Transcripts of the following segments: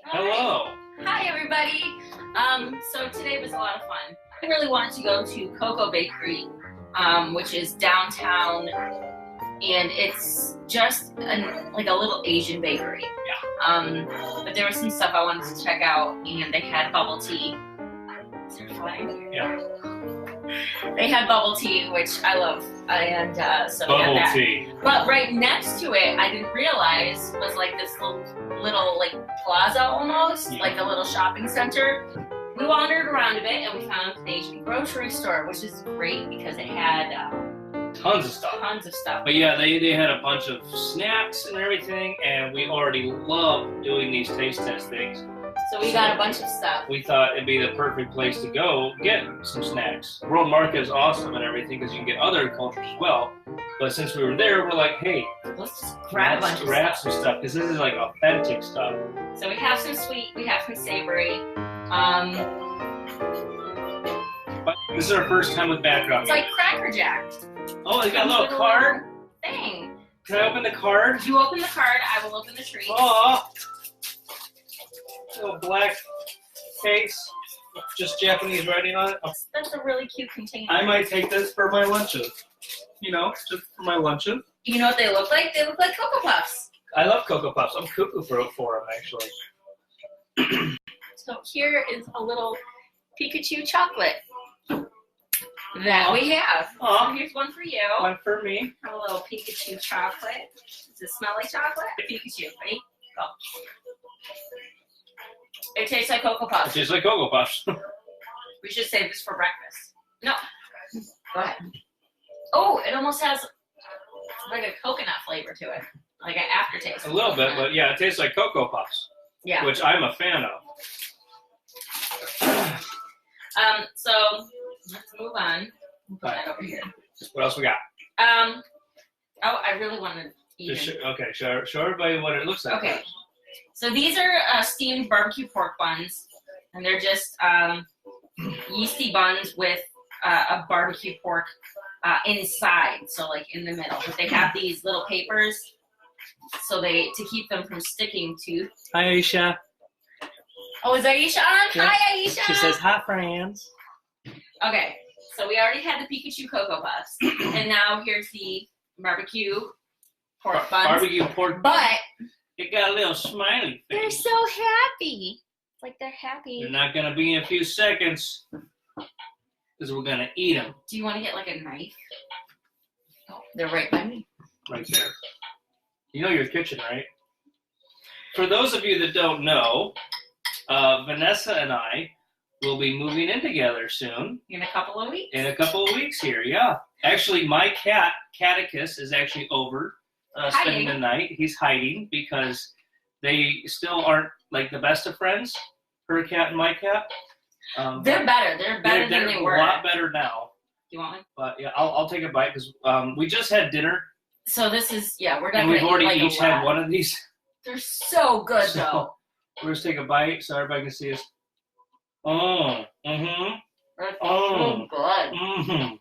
Hello. Hi, everybody. So today was a lot of fun. I really wanted to go to Koko Bakery, which is downtown, and it's just like a little Asian bakery. Yeah. But there was some stuff I wanted to check out, and they had bubble tea. Is there flying? Yeah. They had bubble tea, which I love, and so Bubble we got that. tea. But right next to it, I didn't realize was like this little like plaza almost, Yeah. like a little shopping center. We wandered around a bit and we found an Asian grocery store, which is great because it had Tons of stuff. tons of stuff. But yeah, they had a bunch of snacks and everything, and we already love doing these taste test things. So we got a bunch of stuff. We thought it'd be the perfect place to go get some snacks. World Market is awesome and everything because you can get other cultures as well. But since we were there, we're like, hey, Let's just grab a bunch of grab stuff. some stuff because this is like authentic stuff. So we have some sweet, we have some savory. But this is our first time with background It's music. like Cracker Jack. Oh, they got a Comes little with card. Thing. Can I open the card? You open the card, I will open the treat. Oh, little black case, just Japanese writing on it. Oh, That's a really cute container. I might take this for my luncheon. You know, just for my luncheon. You know what they look like? They look like Cocoa Puffs. I love Cocoa Puffs. I'm cuckoo for them, actually. So here is a little Pikachu chocolate that we have. Aw. So here's one for you. One for me. Have a little Pikachu chocolate. Does it smell like chocolate? Pikachu, ready? Go. It tastes like Cocoa It Puffs. tastes like Cocoa Puffs. We should save this for breakfast. No. Go ahead. Oh, it almost has like a coconut flavor to it. Like an aftertaste. A little bit, but yeah, it tastes like Cocoa Puffs, Yeah. which I'm a fan of. So let's move on. Put that over here. What else we got? Oh, I really want to eat Just it. show everybody what it looks like. Okay. So these are steamed barbecue pork buns, and they're just yeasty buns with a barbecue pork inside, so like in the middle. But they have these little papers, so to keep them from sticking to. Hi, Aisha. Oh, is Aisha on? Yeah. Hi, Aisha. She says, hi, friends. Okay, so we already had the Pikachu Cocoa Puffs, and now here's the barbecue pork buns. Barbecue pork. But It got a little smiley face. they're so happy. It's like they're happy. They're not going to be in a few seconds because we're going to eat them Do you want to get like a knife? Oh, they're right by me. right there. You know your kitchen, right? For those of you that don't know, Vanessa and I will be moving in together soon. In a couple of weeks. In a couple of weeks here, yeah. Actually, my cat, Catechus, is actually over spending the night. He's hiding because they still aren't like the best of friends, her cat and my cat. They're better. They're better than they were. A lot better now. Do you want one? But yeah, I'll take a bite because we just had dinner So this is, yeah, we're not and going we've to already eat like each a had lot. one of these. They're so good, So, though. We'll just take a bite so everybody can see us. Oh, mm-hmm, They're Oh. so good. mm-hmm.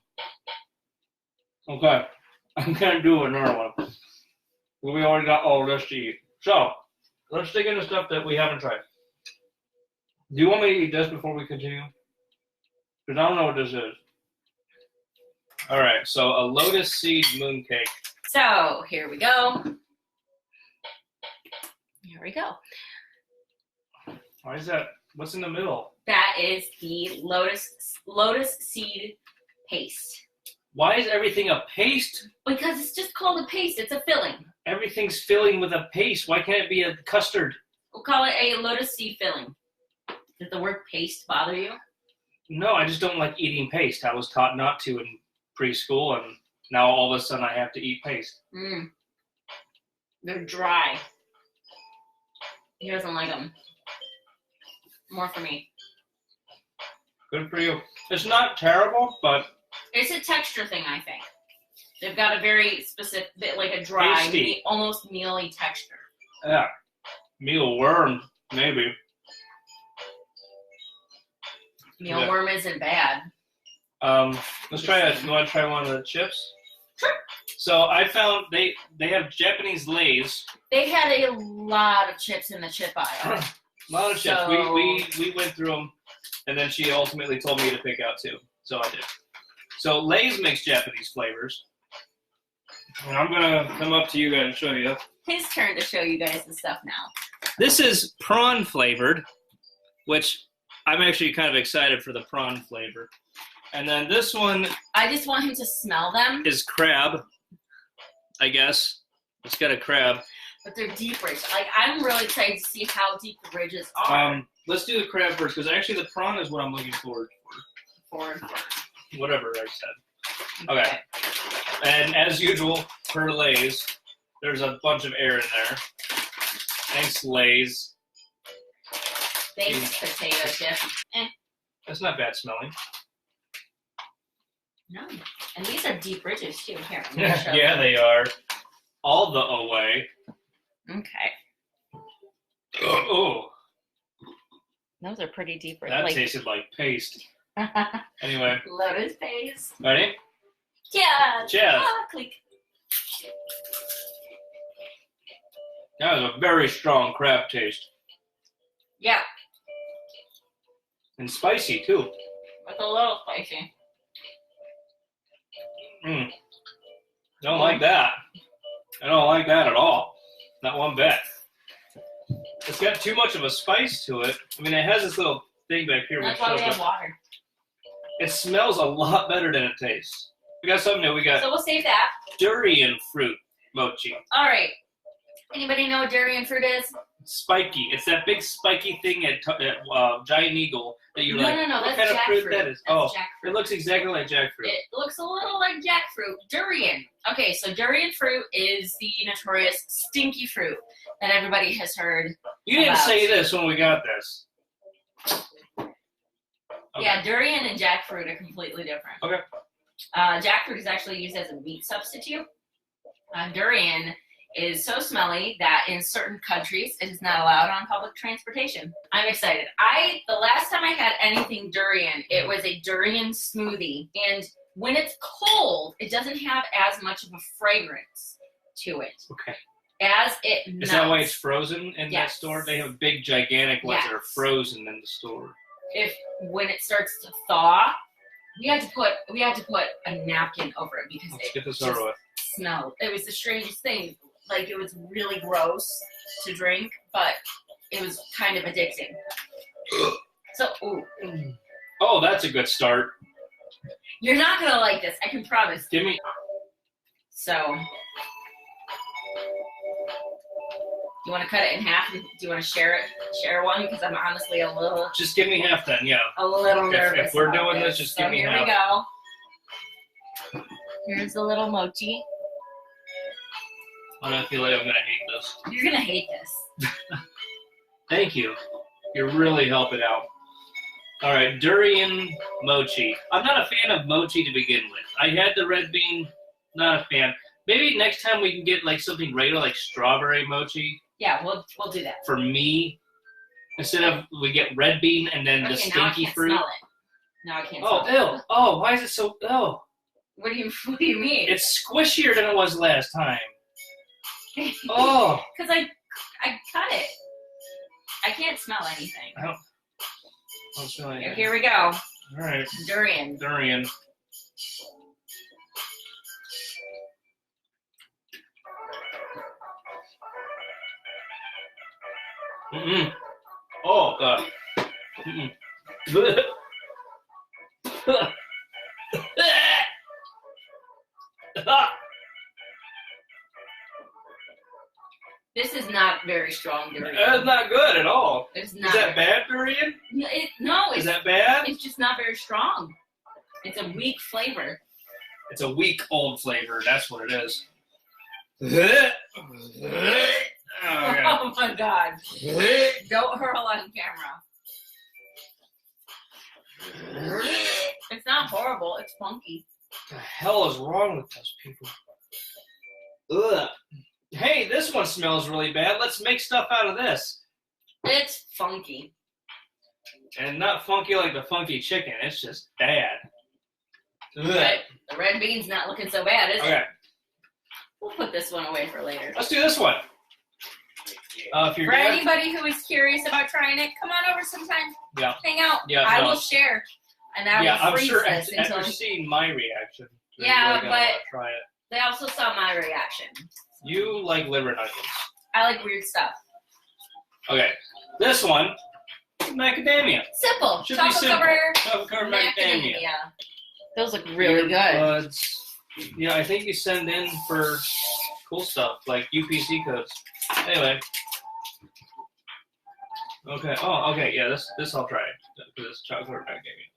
Okay, I'm gonna do another one. We already got all this to eat. So, let's dig into stuff that we haven't tried. Do you want me to eat this before we continue? Because I don't know what this is. All right, so a lotus seed mooncake. So here we go. Here we go. Why is that? What's in the middle? That is the lotus seed paste. Why is everything a paste? Because it's just called a paste. It's a filling. Everything's filling with a paste. Why can't it be a custard? We'll call it a lotus seed filling. Does the word paste bother you? No, I just don't like eating paste. I was taught not to in preschool, and now all of a sudden I have to eat paste. They're dry. He doesn't like them. More for me. Good for you. It's not terrible, but It's a texture thing, I think. They've got a very specific, like a dry, Tasty. almost mealy texture. yeah, mealworm maybe. Mealworm isn't bad. Let's try it. You want to try one of the chips? Sure. So I found they have Japanese Lay's. They had a lot of chips in the chip aisle. A lot of chips. So- We went through them, and then she ultimately told me to pick out 2. So I did. So Lay's makes Japanese flavors. And I'm going to come up to you guys and show you. His turn to show you guys the stuff now. This is prawn flavored, which I'm actually kind of excited for the prawn flavor. And then this one I just want him to smell them, is crab, I guess. It's got a crab. but they're deep ridge. Like, I'm really excited to see how deep the ridges are. Let's do the crab first, because actually the prawn is what I'm looking forward For for. Whatever I said. Okay. And as usual, per Lay's, there's a bunch of air in there. Thanks, Lay's. Thanks, potato chip. That's not bad smelling. No. And these are deep ridges, too. Here, I'm gonna show Yeah, you. they are. All the way. Okay. Oh, Those are pretty deep that ridges. tasted like paste. Anyway, Lotus paste. ready? Yeah. Cheers. Ah, click. That was a very strong crab taste. Yeah. And spicy, too. It's a little spicy. Don't like that. I don't like that at all. Not one bit. It's got too much of a spice to it. I mean, it has this little thing back here. That's which why we shows have up. water. It smells a lot better than it tastes. We got something new. We got So we'll save that. durian fruit mochi. All right. Anybody know what durian fruit is? Spiky. It's that big spiky thing at Giant Eagle that you're No, like, no, what that's kind of fruit jackfruit. that is? That's Oh, jackfruit. it looks exactly like jackfruit. It looks a little like jackfruit. Durian. Okay, so durian fruit is the notorious stinky fruit that everybody has heard. You didn't about. say this when we got this. Okay. Yeah, durian and jackfruit are completely different. Okay. Jackfruit is actually used as a meat substitute. Durian is so smelly that in certain countries it is not allowed on public transportation. I'm excited. The last time I had anything durian, it was a durian smoothie. And when it's cold, it doesn't have as much of a fragrance to it. Okay. As it melts. Is that why it's frozen in that Yes. store? They have big, gigantic ones that are Yes. frozen in the store. When it starts to thaw, we had to put a napkin over it because Let's it get this just over with. smelled. It was the strangest thing. Like, it was really gross to drink, but it was kind of addicting. So, ooh, Oh, that's a good start. you're not gonna like this, I can promise. Give me. So, you want to cut it in half? Do you want to share one? Because I'm honestly a little Just give me half then, yeah. nervous. If we're about doing this, just give me here half. we go. Here's the little mochi. I don't feel like I'm going to hate this. You're gonna hate this. Thank you. You're really helping out. All right, durian mochi. I'm not a fan of mochi to begin with. I had the red bean, not a fan. Maybe next time we can get like something regular, like strawberry mochi Yeah, we'll do that. for me. Instead of we get red bean and then the Okay, now I stinky can't fruit. smell it. Now I can't Oh, smell ew. it. Oh, why is it so ew? What do you mean? It's squishier than it was last time. Oh. Because I cut it. I can't smell anything. I don't smell anything. Here we go. All right, Durian. durian. Mm-mm. Oh, God. Mm-mm. This is not very strong durian. That's not good at all. It's Is not. that bad durian? No, Is it's, that bad? it's just not very strong. It's a weak flavor. It's a weak old flavor. That's what it is. Oh, God. Oh my god. Don't hurl on camera. It's not horrible, it's funky. What the hell is wrong with those people? Ugh. Hey, this one smells really bad. Let's make stuff out of this. It's funky. And not funky like the funky chicken. It's just bad. Ugh. But the red bean's not looking so bad, is it? Okay, We'll put this one away for later. let's do this one. If you're For anybody who is curious about trying it, come on over sometime. Yeah. Hang out. Yeah, I no. will share. And I will I'm freeze sure this until after seeing my reaction, you're Yeah, really gonna but- wanna try it. they also saw my reaction. You like liver and onions. I like weird stuff. Okay, this one, macadamia. Simple. Should be Chocolate simple. covered Chocolate covered macadamia. macadamia. Those look really good. Yeah, I think you send in for cool stuff like UPC codes. Anyway. Okay. Oh, okay. Yeah, this I'll try. This chocolate covered macadamia.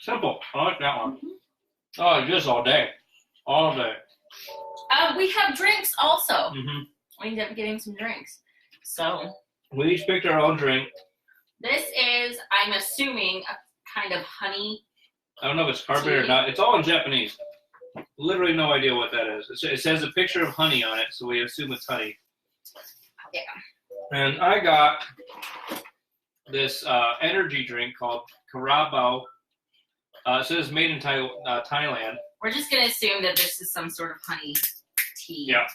Simple. I like that one. Oh, just all day. All day. We have drinks also. We We ended up getting some drinks. So each picked our own drink. this is, I'm assuming, a kind of honey. I don't know if it's carbonated or not. It's all in Japanese. Literally no idea what that is. It says a picture of honey on it, so we assume it's honey. Yeah. And I got this energy drink called Carabao. It says made in Thailand. We're just going to assume that this is some sort of honey tea. Yeah.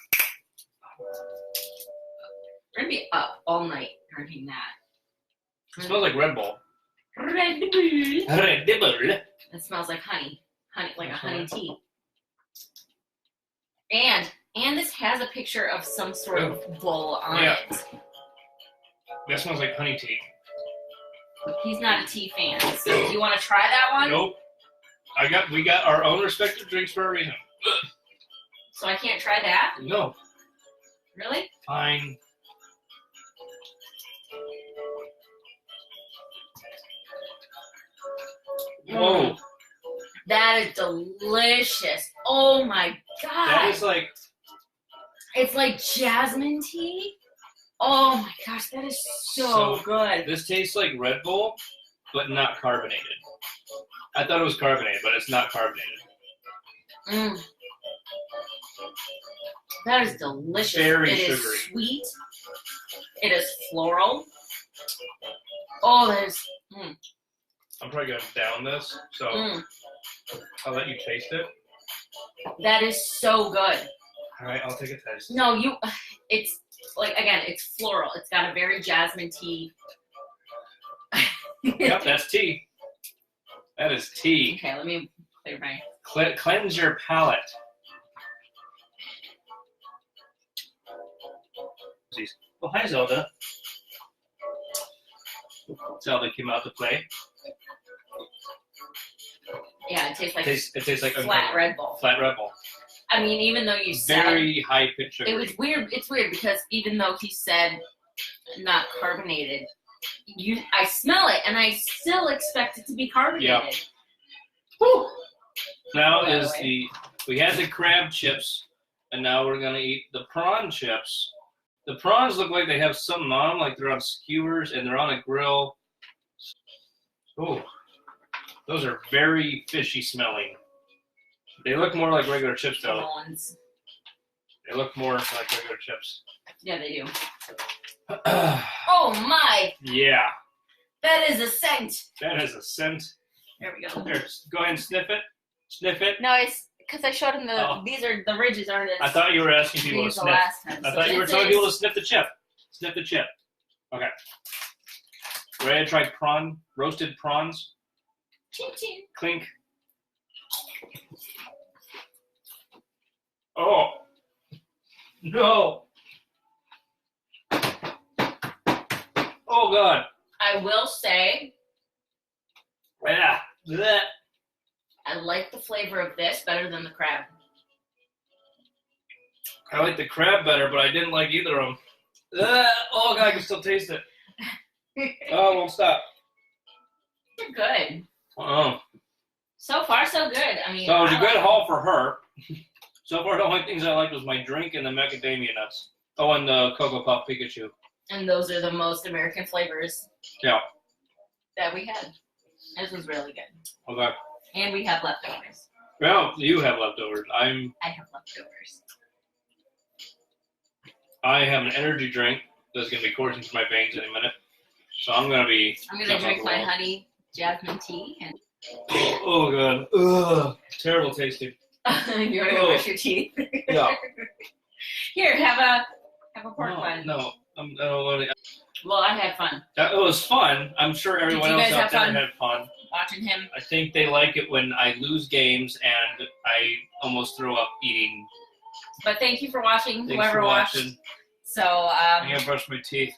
We're going to be up all night drinking that. It smells like Red Bull. Red Bull. Red Bull. It smells like honey. Like a honey tea. And this has a picture of some sort of bull on it. That smells like honey tea. He's not a tea fan. So do you want to try that one? Nope. We got our own respective drinks for a reason. So I can't try that? No. Really? Fine. Whoa. That is delicious. Oh my god. That is like... It's like jasmine tea. Oh my gosh, that is so good. This tastes like Red Bull, but not carbonated. I thought it was carbonated, but it's not carbonated. That is delicious. Very It is sugary. sweet. It is floral. Oh, that is... I'm probably going to down this, so I'll let you taste it. That is so good. All right, I'll take a taste. No, it's like, again, it's floral. It's got a very jasmine tea. Yep, that's tea. That is tea. Okay, let me clear my... Cleanse your palate. Oh, hi, Zelda. Zelda came out to play. Yeah, it tastes like It tastes like flat Red Bull. Flat Red Bull. I mean, even though you said... Very high pitch sugar. It was weird. It's weird because even though he said not carbonated, I smell it and I still expect it to be carbonated. Yeah. Whew. Now we had the crab chips, and now we're gonna eat the prawn chips. The prawns look like they have something on them, like they're on skewers and they're on a grill. Oh, those are very fishy smelling. They look more like regular chips, though. They look more like regular chips. Yeah, they do. Oh my! Yeah. That is a scent. That is a scent. There we go. Here, go ahead and sniff it. Sniff it. No, it's because I showed him these are the ridges aren't as... I thought you were asking people to the sniff. last time, I so thought you were this telling is- people to sniff the chip. Sniff the chip. Okay. Ready to try roasted prawns? Chin chin. Clink. Oh. No. Oh, God. I will say Yeah. Blech. I like the flavor of this better than the crab. I like the crab better, but I didn't like either of them. Oh, God, I can still taste it. Oh, it won't stop. They're good. Oh. So far, so good. I mean, So it was a I good like- haul for her. So far, the only things I liked was my drink and the macadamia nuts. Oh, and the Cocoa Puff Pikachu. And those are the most American flavors Yeah. that we had. This was really good. Okay. And we have leftovers. Well, you have leftovers. I have leftovers. I have an energy drink that's going to be coursing through my veins in a minute. So I'm going to be... I'm going to drink my honey jasmine tea. And Oh, God. Ugh. Terrible tasting. You want to go brush your teeth? Yeah. Here, have a pork bun. No, I don't want to. Well, I had fun. It was fun. I'm sure everyone Did you else guys out there have fun? had fun. Watching him. I think they like it when I lose games and I almost throw up eating. But thank you for watching, Thanks whoever for watched. watching. So, I'm going to brush my teeth.